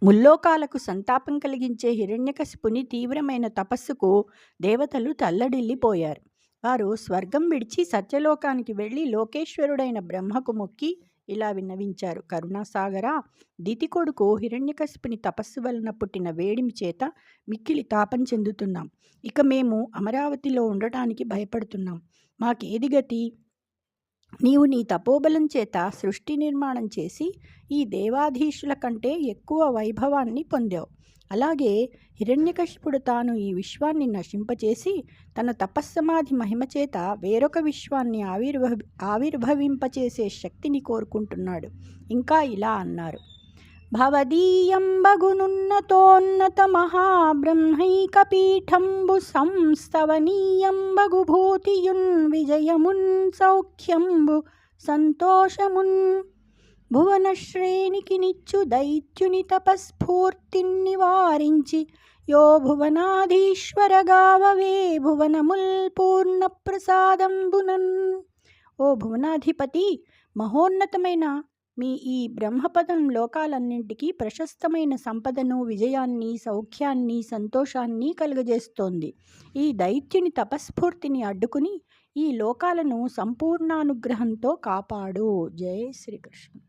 ముల్లోకాలకు సంతాపం కలిగించే హిరణ్యకశిపుని తీవ్రమైన తపస్సుకు దేవతలు తల్లడిల్లిపోయారు. వారు స్వర్గం విడిచి సత్యలోకానికి వెళ్ళి లోకేశ్వరుడైన బ్రహ్మకు మొక్కి ఇలా విన్నవించారు: కరుణాసాగర, దితి కొడుకు హిరణ్యకశిపుని తపస్సు వలన పుట్టిన వేడిమి చేత మిక్కిలి తాపం చెందుతున్నాం. ఇక మేము అమరావతిలో ఉండటానికి భయపడుతున్నాం. మాకేది గతి? నీవు నీ తపోబలం చేత సృష్టి నిర్మాణం చేసి ఈ దేవాధీశుల కంటే ఎక్కువ వైభవాన్ని పొందావు. అలాగే హిరణ్యకశిపుడు తాను ఈ విశ్వాన్ని నశింపచేసి తన తపస్సమాధి మహిమచేత వేరొక విశ్వాన్ని ఆవిర్భవింపచేసే శక్తిని కోరుకుంటున్నాడు. ఇంకా ఇలా అన్నారు: భవదీయంబగునున్నతోన్నత మహాబ్రహ్మైకపీఠంబు సంస్తవనీయంబగు భూతియున్ విజయమున్ సౌఖ్యంబు సంతోషమున్ భువనశ్రేణికి నిచ్చు దైత్యుని తపస్ఫూర్తిని నివారించి యో భువనాధీశ్వరగావవే భువనముల్ పూర్ణ ప్రసాదంబునన్. ఓ భువనాధిపతి, మహోన్నతమైన మీ ఈ బ్రహ్మపదం లోకాలన్నింటికీ ప్రశస్తమైన సంపదను, విజయాన్ని, సౌఖ్యాన్ని, సంతోషాన్ని కలుగజేస్తోంది. ఈ దైత్యుని తపస్ఫూర్తిని అడ్డుకుని ఈ లోకాలను సంపూర్ణానుగ్రహంతో కాపాడు. జై శ్రీకృష్ణ.